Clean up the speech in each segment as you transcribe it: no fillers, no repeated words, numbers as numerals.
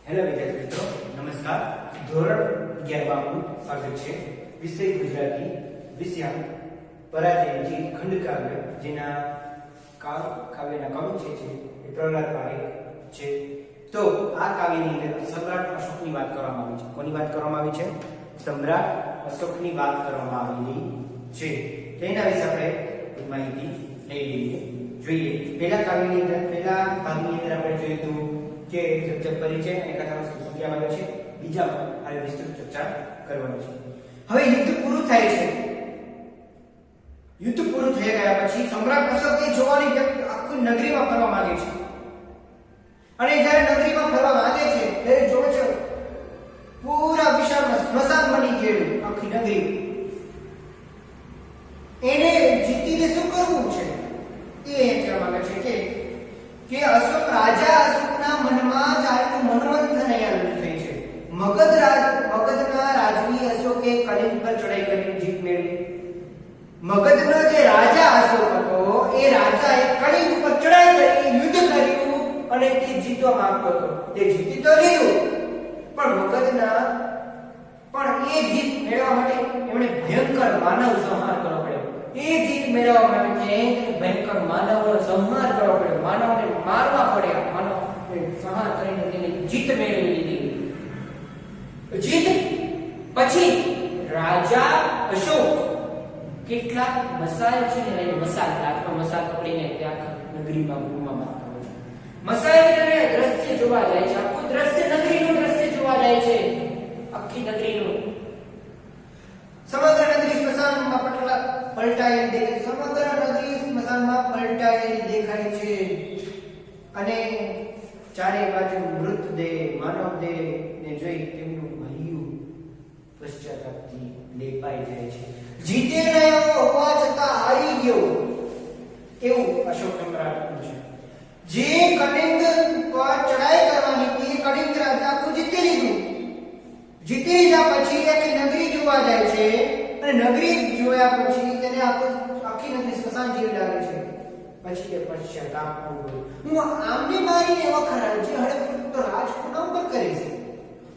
Hello વિદ્યાર્થી મિત્રો, નમસ્કાર. ધોરણ 11 માં આપનું સ્વાગત છે. વિષય ગુજરાતી, વિષય પરાજય જીત ખંડકાવ્ય, જેના કાવ્યના કવિ છે એ પ્રહલાદ પારેખ છે. તો આ કાવ્યની અંદર સમ્રાટ અશોકની વાત કરવામાં આવી છે. કોની વાત કરવામાં આવી છે? સમ્રાટ અશોકની વાત કરવામાં આવેલી છે. તેના વિશે આપણે માહિતી લઈ લઈએ. જોઈએ પહેલા કાવ્યની અંદર, પહેલા ભાગની અંદર આપણે જોયું હતું કે સંક્ષિપ્ત પરિચય અને કથાનો શું કહેવામાં આવે છે. બીજામાં હવે વિસ્તૃત ચર્ચા કરવાની છે. હવે યુદ્ધ પૂરું થાય છે. યુદ્ધ પૂરું થઈ ગયા પછી સમ્રાટ અશોક એ જોવાની આખી નગરીમાં ફરવા માંગે છે. અને જ્યારે નગરીમાં ફરવા માંગે છે ત્યારે જોવે છે પૂરા વિશાળ સ્મશાન બની ગયેલું આખી નગરી. એને જીતીને શું કરવું છે એ કહેવા માંગે છે કે અશોક રાજા અશોકના મનમાં ચાલતું મનોમંથન અહીંયા થઈ છે. મગધના રાજવી અશોકે કલિંગ પર ચડાઈ કરીને જીત મેળવી. મગધનો જે રાજા અશોક હતો એ રાજાએ કલિંગ પર ચડાઈ કરી યુદ્ધ કર્યું અને તે જીતવા માંગતો હતો. તે જીતી તો લીધું, પણ મગધના એ જીત મેળવવા માટે એમણે ભયંકર માનવ સંહાર કરવો પડ્યો. એ જીત મેળવવા માટે ભયંકર માનવનો સંહાર કરવો પડ્યો. માનવને મારવા પડ્યા. માનવ સંહાર કરીને તેને જીત મેળવી લીધી. જીત પછી રાજા અશોક કેટલાક મસાલ છે ને લઈને મસાલ હાથમાં મસાલ પકડીને ત્યાં નગરીમાં ઘૂમવા માંગતા હોય છે. મસાલને દ્રશ્ય જોવા જાય છે. આખું દ્રશ્ય નગરીનું દ્રશ્ય જોવા જાય છે. આખી નગરીનું સમગ્ર નગરી સ્મશાનમાં પલટાયેલી દેખાય. સમગ્ર નગરી સ્મશાનમાં પલટાયેલી દેખાય છે. અને ચારે બાજુ મૃતદેહ, માનવદેહ ને જોઈ તેમનું હૈયું પશ્ચાતાપથી લેપાઈ જાય છે. જીતે રહ્યો હોવા છતાં હારી ગયો એવું અશોક સમ્રાટનું છે. જે કલિંગ પર ચડાઈ કરવાની હતી એ કલિંગ રાજા આખું જીતી લીધું. જીતી લીધા પછી આખી નગરી જોવા જાય છે. અને નગરી જોયા પછી તેને આખી નગરી સ્મશાન જેવી લાગે છે. પછી તે પશ્ચાતાપ આવ્યો. હું આમને મારીને વખરા જે હડે તો રાજ કોના ઉપર કરીશ?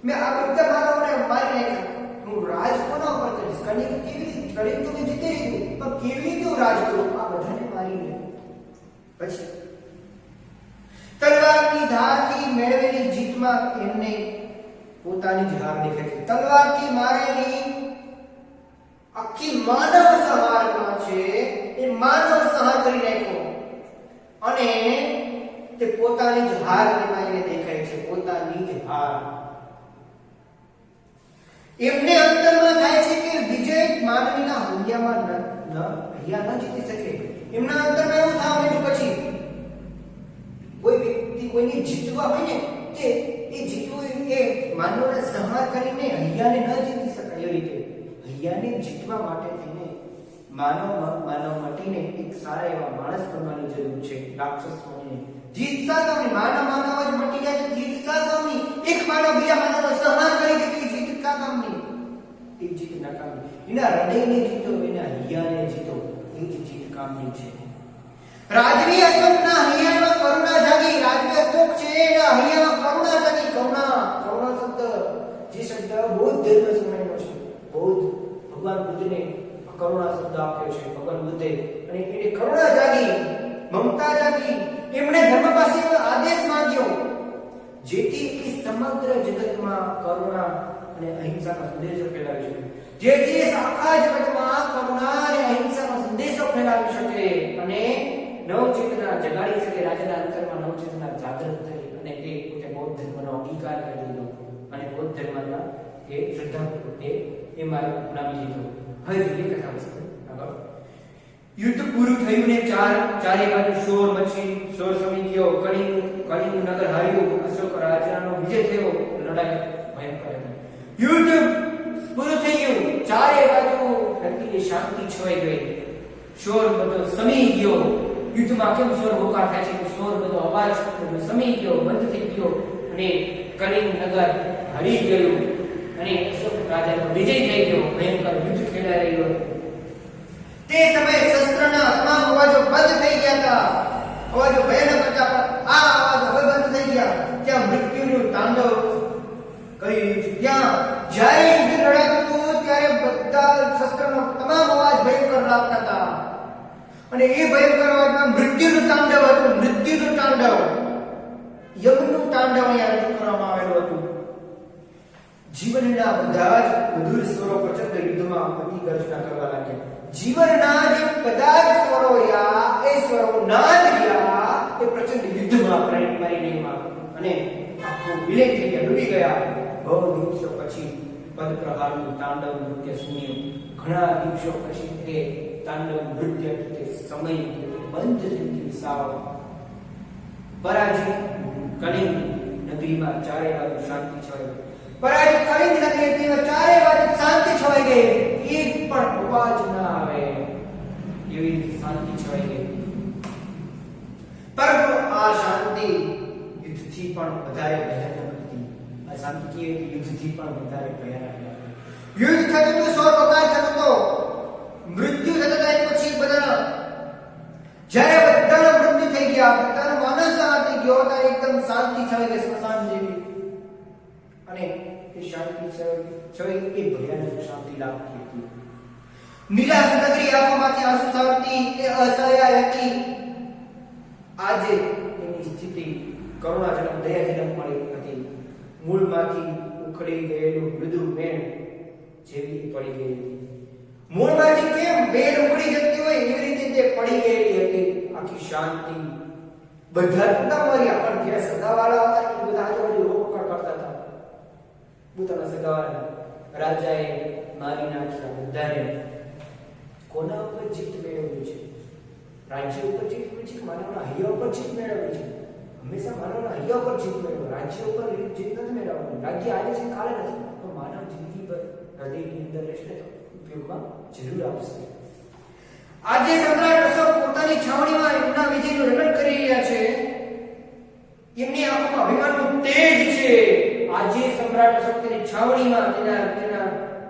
મેં આ બધા માનવને મારી નાખ્યા. હું રાજ કોના ઉપર કરીશ? કલિંગ કેવી રીતે? કલિંગ તો મેં જીતી લીધું, પણ કેવી રીતે હું રાજ કરું? આ બધાને મારીને પછી તલવારની ધારથી મેળવેલી જીતમાં એમને પોતાની જ હાર દેખાય છે. તલવારથી મારેલી આખી માનવ સંહારમાં છે એ માનવ સંહાર કરી નાખ્યો અને તે પોતાની જ હાર દેખાઈને દેખાય છે. પોતાની જ હાર એમને અંતરમાં થાય છે કે વિજય માનવીના હૈયા ન જીતી શકે. એમના અંતરમાં એવું થવા માંડ્યું પછી કોઈ વ્યક્તિ કોઈને જીતવા હોય ને કે એ જીતવું એ માનવને સંહાર કરીને હૈયાને ન જીતી શકાય. એ રીતે હૈયાને જીતવા માટે થઈને માનવ માટીને એક સારા એવા માણસ બનવાની જરૂર છે. રાક્ષસ બનીને જીત સાધવની માનવ જ મટી જાય તો જીત સાધવની. એક માનવ બીજા માનવનો સંહાર કરી દે તો જીત કામની. એ જીત નકામની. એના હૃદયને જીતો, એના હૈયાને જીતો, એ જ જીત કામની છે. રાજવી અશોકના હૈયામાં કરુણા જાગી. રાજવી અશોક છે એના હૈયામાં કરુણા જાગી. કરુણા શબ્દ જે શબ્દ બૌદ્ધ ધર્મ સમયનો છે. ભગવાન બુદ્ધને કરુણા શબ્દ આપ્યો છે. ભગવાન બુદ્ધે અને એને કરુણા જાગી, મમતા જાગી. એમણે ધર્મ પાસે આદેશ માંગ્યો જેથી એ સમગ્ર જગતમાં કરુણા અને અહિંસાનો સંદેશો ફેલાવી શકે. જેથી આખા જગતમાં કરુણા અને અહિંસાનો સંદેશો ફેલાવી શકે અને નવચેતના જગાડી શકે. રાજાના અંતરમાં નવચેતના જાગૃત થઈ અને તે પોતે બૌદ્ધ ધર્મનો અંગીકાર કરી લીધો અને બૌદ્ધ ધર્મના એ શ્રદ્ધાપૂર્વક એ માર્ગ અપનાવી લીધો. હવે જોઈએ કથા વસ્તુ આગળ. યુદ્ધ પૂરું થયું ને ચારે બાજુ શોર મચી, શોર સમી ગયો. કલિંગ નગર હાર્યું. અશોક રાજાનો વિજય થયો. લડાઈ ભયંકર હતી. યુદ્ધ પૂરું થઈ ગયું. ચારે બાજુ ધરતીની શાંતિ છવાઈ ગઈ. શોર બધો સમી ગયો. યુદ્ધમાં કેમ શોર હોકાર થાય છે? શોર બધો અવાજ બધો સમી ગયો, બંધ થઈ ગયો અને કલિંગ નગર હરી ગયું અને અશોક રાજાનો વિજય થઈ ગયો. ભયંકર યુદ્ધ ખેલાઈ રહ્યું હતું. તે સમયે શસ્ત્રના તમામ અવાજો બંધ થઈ ગયા હતા. અવાજો ભયાનક હતા, પણ આ અવાજ હવે બંધ થઈ ગયા. ત્યાં મૃત્યુનું તાંડવ અહીંયા રજૂ કરવામાં આવેલું હતું. જીવનના બધા જ મધુર સ્વરો પ્રચંડ યુદ્ધમાં અતિગર્જના કરવા લાગ્યા. જીવનના જે બધા જ સ્વરો રહ્યા એ સ્વરો નાદ રહ્યા એ પ્રચંડ યુદ્ધમાં પરિણમ્યા અને આખું વિલેન થઈ ગયા, ડૂબી ગયા. બહુ દિવસો પછી પદપ્રહારનું તાંડવ નૃત્ય સુન્યું. ઘણા દિવસો પછી તે તાંડવ નૃત્ય તે સમય બંધ થઈ ગયું સાવ. પરાજિત કલિંગ નગરીમાં ચારે બાજુ શાંતિ છવાઈ ગઈ. પરાજિત કલિંગ નગરીમાં ચારે બાજુ શાંતિ છવાઈ ગઈ. એક પણ અવાજ ના આવે એવી રીતે શાંતિ છવાઈ ગઈ. પરંતુ આ શાંતિ યુદ્ધથી પણ વધારે ભયાનક હતી. આ શાંતિ કેવી યુદ્ધથી પણ વધારે ભયાનક હતી. યુદ્ધ થતું તો સ્વર્ગકાર થતો તો મૃત્યુ થતા એક પછી બધા જ્યારે બધાના મૃત્યુ થઈ ગયા, બધાનો માનસ થઈ ગયો ત્યારે એકદમ શાંતિ છવાઈ ગઈ, સ્મશાન જેવી. અને એ શાંતિ છવાઈ એ ભયાનક શાંતિ લાગતી હતી. નિરાશ નગરી આંખોમાંથી આંસુ સારતી એ અસહાય હતી. આજે એની સ્થિતિ કરુણાજનક દયાજનક મળી હતી. મૂળમાંથી ઉખડી ગયેલું મૃદુ મેણ જેવી પડી ગઈ હતી. મૂળમાંથી કેમ બેડ ઉખડી જતી હોય એવી રીતે તે પડી ગયેલી હતી. આખી શાંતિ. બધા નતા મર્યા પણ જે સગાવાળા હતા એ બધા આજુબાજુ રોકકળ કરતા હતા. પોતાના સગાવાળા રાજાએ મારી નાખ્યા બધાને. કોના ઉપર જીત મેળવી છે? રાજ્ય ઉપર જીત મેળવી છે કે માનવના હૈયા ઉપર જીત મેળવી છે? હંમેશા માનવના હૈયા ઉપર જીત મેળવો, રાજ્ય ઉપર જીત નથી મેળવવાની. રાજ્ય આજે છે કાલે નથી, પણ માનવ જિંદગી પર હૃદયની અંદર રહેશે તો ઉપયોગમાં જરૂર આવશે. આજે સમ્રાટ અશોક પોતાની છાવણીમાં એમના વિજયનું રટણ કરી રહ્યા છે. એમની આંખોમાં અભિમાનનું તેજ છે. આજે સમ્રાટ અશોક તેની છાવણીમાં તેના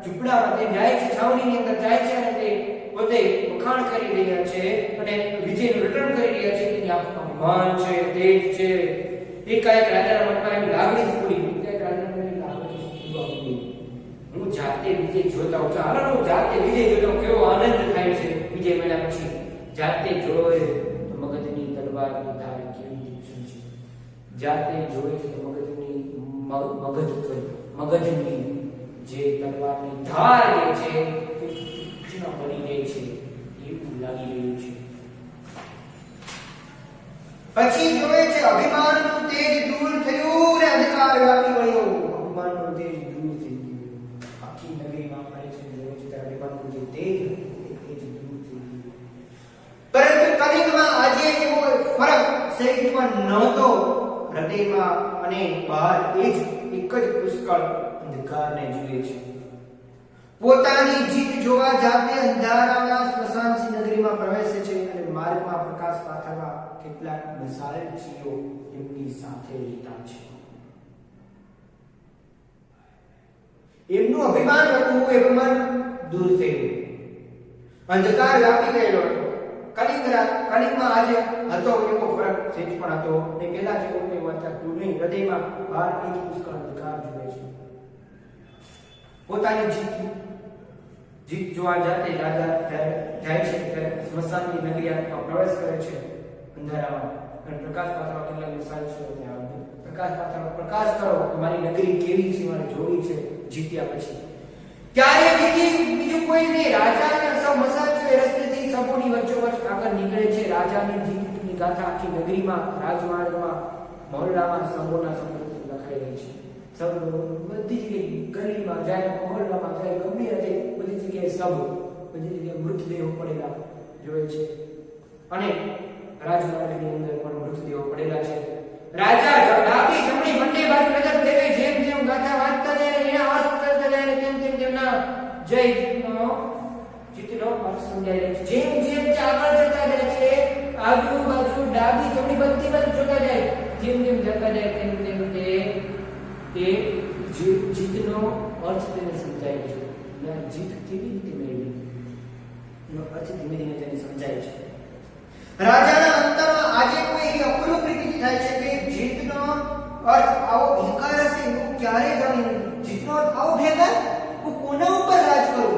ઝૂંપડામાં તે જાય છે, છાવણીની અંદર જાય છે અને તે પોતે વખાણ કરી રહ્યા છે અને વિજયનું રટણ કરી રહ્યા છે. તેની આંખોમાં અભિમાન છે, તેજ છે. એકાએક રાજાના મનમાં એવી લાગણી સ્ફુરી. એકાએક રાજાને એવી લાગણી સ્ફુરવા માંડી. હું જાતે વિજય જોતા હું હાલો હું જાતે વિજય જોતો કેવો આનંદ થાય છે. વિજય મળ્યા પછી જાતે જોવે તો મગજની તલવારની ધાર કેવી તીક્ષ્ણ છે. જાતે જોવે છે તો મગજની જે તલવારની ધાર જે છે તે તીક્ષ્ણ બની રહી છે એવું લાગી રહ્યું છે. પછી જોવે છે અભિમાનનું તેજ દૂર થયું ને અધિકાર વ્યાપી ગયો. અભિમાનનું તેજ દૂર થઈ ગયું. આખી નગરીમાં ફરે છે જોવે છે ત્યારે અભિમાનનું જે તેજ પરંતુ કલિંગમાં આજે એવો ફરક સહેજ પણ નહોતો. હૃદયમાં અને બહાર એક જ પુષ્કળ અંધકારને જુએ છે. પોતાની જીત જોવા જાતે અંધારાના સ્મશાનસી નગરીમાં પ્રવેશે છે અને માર્ગમાં પ્રકાશ પાથરવા કેટલાક મસાલચીઓ એમની સાથે રહેતા છે. એમનું અભિમાન હતું એ અભિમાન દૂર થયું. અંધકાર વ્યાપી ગયેલો હતો. કલિંગમાં આજે હતો એવો ફરક સહેજ પણ હતો ને પેલા જેવો કંઈ વાંચતું નહીં. હૃદયમાં બહાર એક પુષ્કળ અંધકાર જુએ છે. પોતાની જીત જોવા જાતે રાજા જાય છે ત્યારે સ્મશાનની નગરીમાં પ્રવેશ કરે છે અંધારામાં અને પ્રકાશ પાથરવા કેટલાક મિસાલ છે ત્યાં પ્રકાશ પાથરવા પ્રકાશ કરો કે મારી નગરી કેવી છે, મારી જોડી છે જીત્યા પછી. ત્યારે બીજું કોઈ નહીં. રાજાના સૌ મસાજ રસ્તેથી સભોની વચ્ચોવચ્ચ આગળ નીકળે છે. રાજાની જીતની ગાથા આખી નગરીમાં, રાજમાર્ગમાં, મહોલ્લામાં સભોના સમૂહથી લખાઈ રહી છે. સૌ બધી જગ્યાએ ગલીમાં જાય, મહોલ્લામાં જાય, ગમે તે બધી જગ્યાએ સભ, બધી જગ્યાએ મૃતદેહો પડેલા જોવે છે અને રાજમાર્ગની અંદર પણ મૃતદેહો પડેલા છે. રાજા ડાબી જમણી બંને બાજુ નજર ફેરવે. જેમ જેમ ગાથા વાંચતા જાય એના અર્થ કરતા જાય તેમ તેમ તેમના જીતનો અર્થ સમજાય છે. જેમ જેમ તે આગળ જતા જાય છે આજુબાજુ ડાબી જમણી બધી બાજુ જોતા જાય, જેમ જેમ જતા જાય તેમ તેમ તે જીતનો અર્થ તેને સમજાય છે. જીત કેવી રીતે મેળવી એનો અર્થ ધીમે ધીમે તેને સમજાય છે. રાજાના અંતમાં આજે કોઈ અપૂર્વ પ્રતીતિ થાય છે કે જીતનો અર્થ આવો ભેકાર હશે એવું ક્યારે જાણી નથી. જીતનો અર્થ આવો ભેકાર હું કોના ઉપર રાજ કરું?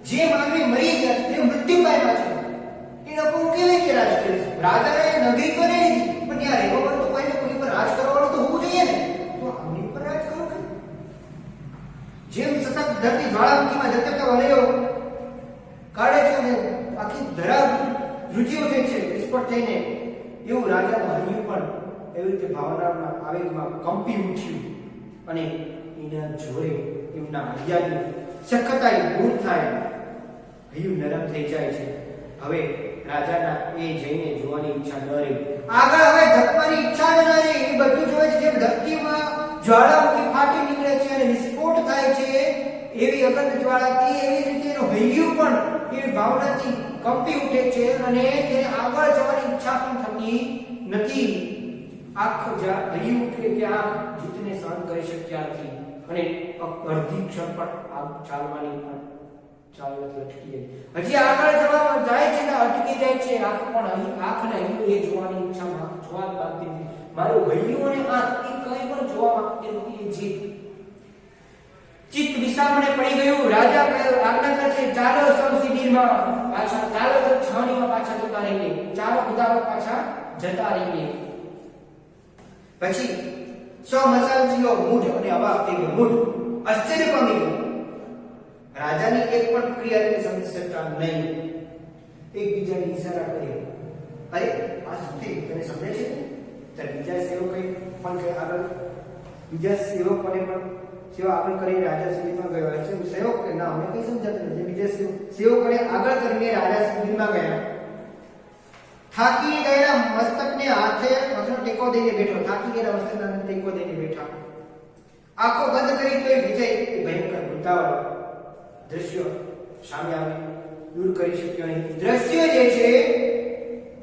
જે માનવી મરી ગયા તે મૃત્યુ પામ્યા છે એના પર કેવી રીતે રાજ કરીશ? રાજાએ નગરી તો નહીં લીધી પણ ત્યાં રહેવા તો કોઈને કોઈ પર રાજ કરવાનું તો હોવું જોઈએ ને. તે ભાવનાના આવેગમાં કંપી ઉઠ્યું અને એના જોરે એમના હૈયાની સખતાઈ દૂર થાય, હૈયું નરમ થઈ જાય છે. હવે રાજાના એ જઈને જોવાની ઈચ્છા ન રહી. આગળ હવે ધકવાની ઈચ્છા ન રહી. એ બધું જોવે છે જેમ ધરતીમાં જ્વાળામુખી ફાટી નીકળે છે અને વિસ્ફોટ થાય છે, એવી અગંધ જ્વાળાથી એવી રીતે એનો હૈયું પણ એવી ભાવનાથી કંપી ઉઠે છે અને તેને આગળ જવાની ઈચ્છા પણ થતી નથી. આંખ હૈયું ઉઠે કે આ જીતને સહન કરી શક્યા નથી અને અડધી ક્ષણ પણ ચાલવાની ચાલવાથી અટકી જાય. હજી આગળ જવા જાય છે ને અટકી જાય છે. આંખને હૈયું એ જોવાની ઈચ્છામાં જોવા માંગતી નથી. મારું હૈયું અને આંખ એ કંઈ પણ જોવા માંગતી નથી. એ જીત ચિત્ત વિસામણે પડી ગયું. રાજા આજ્ઞા કરે છે, ચાલો સૌ શિબિરમાં પાછા, ચાલો છાવણીમાં પાછા જતા રહીએ, ચાલો બધા પાછા જતા રહીએ. પછી સો મસાલજીઓ મૂઢ અને અવાક થઈ ગયો. મૂઢ આશ્ચર્ય પામી ગયો. રાજાની એક પણ ક્રિયાને સમજી શકતા નહીં. એકબીજાને ઈશારા કર્યો, અરે આ સુધી તને સમજે છે? ત્યારે બીજા સેવકોએ પણ કે આગળ બીજા સેવકોને પણ સેવા આગળ કરી રાજા સુધીમાં ગયો છે. સેવક કે ના અમને કઈ સમજાતું નથી. બીજા સેવકોને આગળ કરીને રાજા સુધીમાં ગયા. થાકી ગયેલા મસ્તકને હાથે ટેકો દઈને બેઠો. થાકી ગયેલા મસ્તકને ટેકો દઈને બેઠા. આંખો બંધ કરી તોય વિજય ભયંકર ઉતાવળ દ્રશ્યો સામે આવે, દૂર કરી શક્યો નહીં. દ્રશ્ય જે છે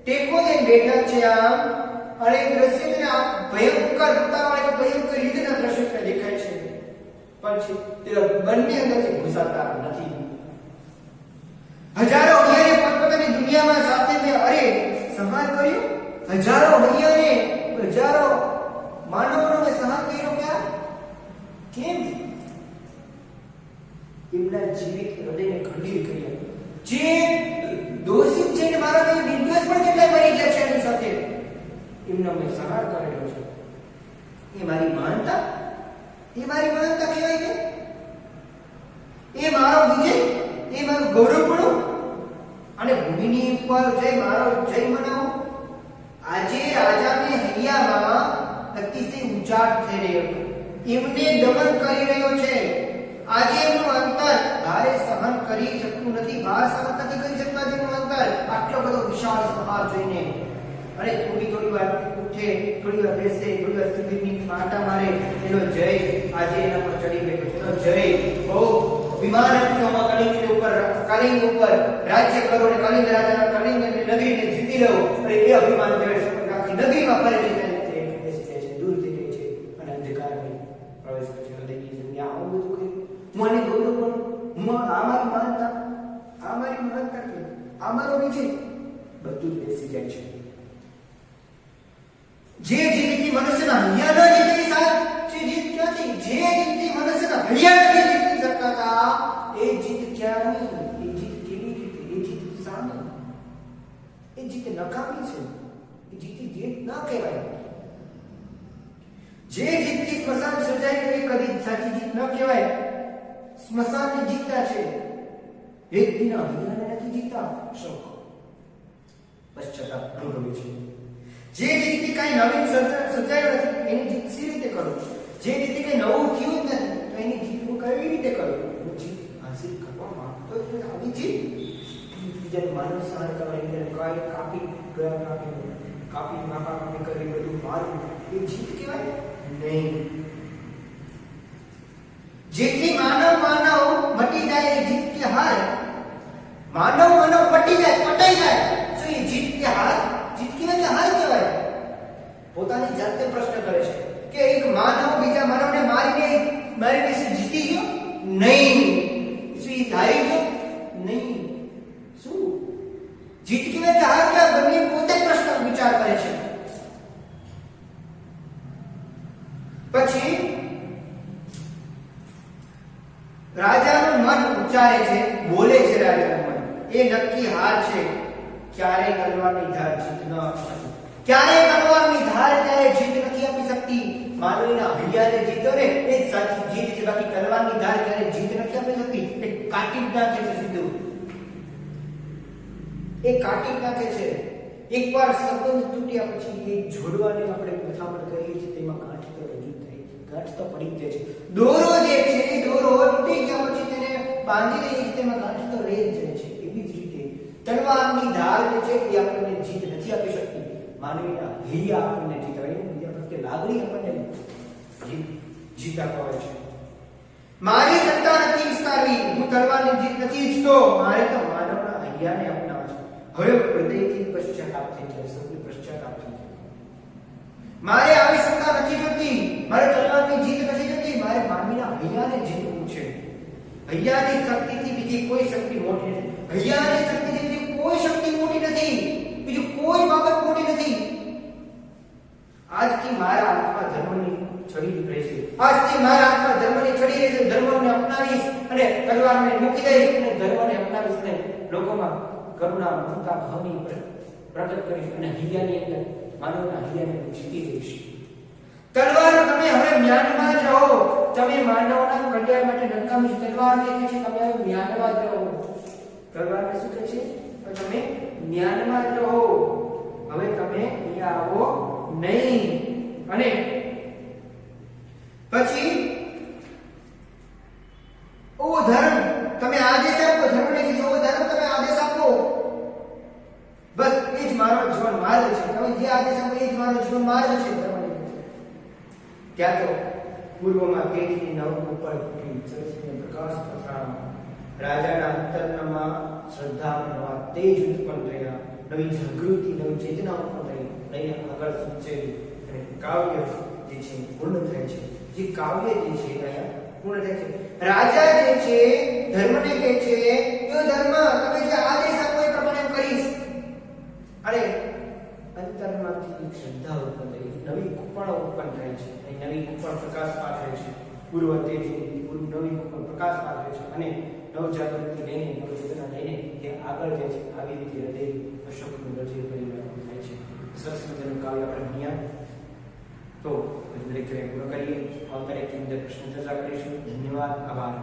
ટેકો દઈને બેઠા છે આમ, અને દ્રશ્યને આ ભયંકર ઉતાવળ ભયંકર યુદ્ધના દ્રશ્યો દેખાય છે, પણ તે બંને અંદરથી ઘુસાતા નથી. હજારો હૈયાને પોતપોતાની દુનિયામાં સાથે મેં અરે સંહાર કર્યો. હજારો હૈયાને, હજારો માનવોનો મેં સંહાર કર્યો. ક્યાં? કેમ? એમના જીવિત હૃદયને ખંડિત કર્યા. જે દોષિત છે ને મારા કઈ નિર્દોષ પણ કેટલાય મરી ગયા છે એની સાથે, એમનો મેં સંહાર કરેલો છે. એ મારી મહાનતા, એ મારી મહાનતા કહેવાય છે. એ મારો વિજય, એ મારું ગૌરવપણું. અને ભૂમિની ઉપર જય મારો જય મનાવો. આજે રાજાને હૈયામાં અતિશય ઉચાટ થઈ રહ્યો હતો. એમને દમન કરી રહ્યો છે. આજે એમનું અંતર ભારે સહન કરી શકતું નથી. ભાર સહન નથી કરી શકતા જેનું અંતર. આટલો બધો વિશાળ સંહાર જોઈને અરે થોડી વાર ઉઠે, થોડી વાર બેસે, થોડી વાર શિબિરની પાટા મારે. એનો જય આજે એના પર ચડી બેઠો છે. એનો જય બહુ વિમાન કલિંગ ઉપર, કલિંગ ઉપર રાજ્ય કરો અને કલિંગ રાજાના કલિંગ નગરીને જીતી લો. અને એ અભિમાન આખી નગરીમાં ફરે છે, દૂર થઈ જાય છે અને અંધકારમાં પ્રવેશ કરે છે. હૃદયની દુનિયા આવું બધું કહે. મને ગૌરવ પણ હું આ મારી મહાનતા, આ મારી મહાનતા કે આ મારો વિજય બધું જ બેસી જાય છે. જે જીતથી મનુષ્યના હૈયા ન જીતની સાચી જીત ક્યાંથી? જે જીતથી મનુષ્યના હૈયા નથી જીતી શકતા એ જીત ક્યાંની? એ જીત કેવી રીતે? એ જીત સામે, એ જીત નકામી છે. એ જીતી જીત ન કહેવાય. જે જીતથી સ્મશાન સર્જાય એ કદી સાચી જીત ન કહેવાય. સ્મશાનની જીતતા છે, એક દિના હૈયાને નથી જીતતા. શોખ પશ્ચાતાપ અનુભવે છે. જે રીતથી કઈ નવીન સર્જાયું નથી એની જીત સી રીતે કરું? જે રીતથી કઈ નવું થયું જ નથી તો એની જીત હું કેવી રીતે કરું? હું જીત હાસિલ કરવા માંગતો જ નથી. આવી જીત બીજાને માનવ સહાય કરવાની, કઈ કાપી ગયા, કાપી કાપી કરી બધું મારું, એ જીત કહેવાય નહીં. જેથી માનવ મટી જાય એ જીત કે હાર? માનવ મટી જાય, પટાઈ જાય, તો એ જીત કે હાર? જીત કે હાર કહેવાય. પોતાની જાતે પ્રશ્ન કરે છે કે એક માનવ બીજા માનવને મારીને જીતી ગયો? નહીં. શું એ હારી ગયો? નહીં. શું જીત કે હાર કે બંને પોતે પ્રશ્ન વિચાર કરે છે. પછી રાજાનું મન ઉચ્ચારે છે, બોલે છે રાજાનું મન, એ નક્કી હાર છે. ક્યારે તલવારની ધાર જીત ન આપી શકતી. ક્યારે તલવારની ધાર ત્યારે જીત નથી આપી શકતી. માનવીના હૈયાને જીતો ને એ સાચી જીત છે. બાકી તલવારની ધાર ક્યારે જીત નથી આપી શકતી. એ કાટી નાખે છે સીધું. એ કાટી નાખે છે. એકવાર સંબંધ તૂટ્યા પછી એ જોડવાને આપણે મથામણ ગાંઠ તો પડી જ જાય છે. દોરો જે છે એ દોરો તૂટી ગયા પછી તેને બાંધી દઈએ છીએ તેમાં ગાંઠ તો રહી જ જાય છે. એવી જ રીતે તલવારની ધાર જે છે એ આપણને જીત નથી આપી શકતી. માનવીના હૈયા આપણને જીત આપે છે. બીજા પ્રત્યે લાગણી આપણને જીત અપાવે છે. મારી સત્તા નથી વિસ્તારવી, હું તલવારની જીત નથી ઈચ્છતો, મારે તો માનવના હૈયાને અપનાવવા છે. હવે હૃદયથી પશ્ચાતાપ થઈ જાય, સૌથી પશ્ચાતાપ થઈ જાય. મારે આવી સત્તા નથી જોતી, મારે તલવારની જીત નથી જોતી, મારે માનવીના હૈયાને જીતવું છે. હૈયાની શક્તિથી બીજી કોઈ શક્તિ મોટી નથી. હૈયાની શક્તિથી બીજી કોઈ શક્તિ મોટી નથી, બીજું કોઈ બાબત મોટી નથી. આજથી મારા હાથમાં ધર્મની છડી રહેશે, આજથી મારા હાથમાં ધર્મની છડી રહેશે. ધર્મને અપનાવીશ અને તલવારને મૂકી દઈશ અને ધર્મને અપનાવીશ અને લોકોમાં કરુણા મમતા ભાવની પ્રગટ કરીશ અને હૈયાની અંદર માનવના હૈયાને જીતી જઈશ. તલવાર તમે હવે મ્યાનમાં જ રહો. તમે માનવના કલ્યાણ માટે નકામી તલવાર દેખે છે, તમે હવે મ્યાનમાં જ રહો. તલવારને શું કહે છે? તમે મ્યાનમાં જ રહો. હવે તમે અહીંયા આવો નહીં. અને પછી ઓ ધર્મ તમે આદેશ આપો, ધર્મને કીધું ઓ ધર્મ તમે આદેશ આપો. બસ એ જ મારો જીવન માર્ગ છે. તમે જે આદેશ આપો એ જ મારો જીવન માર્ગ છે. ત્યાં તો પૂર્વમાં કેજની નવ ઉપર સરસ્વતી પ્રકાશ પથરાણો. રાજાના અંતરમાં શ્રદ્ધા અને નવા તેજ ઉત્પન્ન થયા. નવી જાગૃતિ, નવી ચેતના ઉત્પન્ન થઈ. લઈને આગળ સુચેલી અને કાવ્ય જે છે પૂર્ણ થાય છે. જે કાવ્ય જે છે અહીંયા પૂર્ણ થાય છે. રાજા જે છે ધર્મને કહે છે એ ધર્મ તમે જે આદેશ આપો એ પ્રમાણે હું કરીશ. અને અંતરમાંથી શ્રદ્ધા ઉત્પન્ન થઈ, નવી કૃપા ઉત્પન્ન થાય છે. અહીં નવી કૃપા પ્રકાશ પાથરે છે. પૂર્વ તેજની નવી કૃપા પ્રકાશ પાથરે છે અને નવ જાગૃતિ લઈને, નવ ચેતના લઈને તે આગળ જાય છે. આવી રીતે હૃદય અશોકનું હૃદય પરિવર્તન થાય છે. સરસ મજાનું કાવ્ય આપણે ભણ્યા. તો દરેક પૂર્ણ કરીએ. આવતા એક અંદર પ્રશ્ન ચર્ચા કરીશું. ધન્યવાદ, આભાર.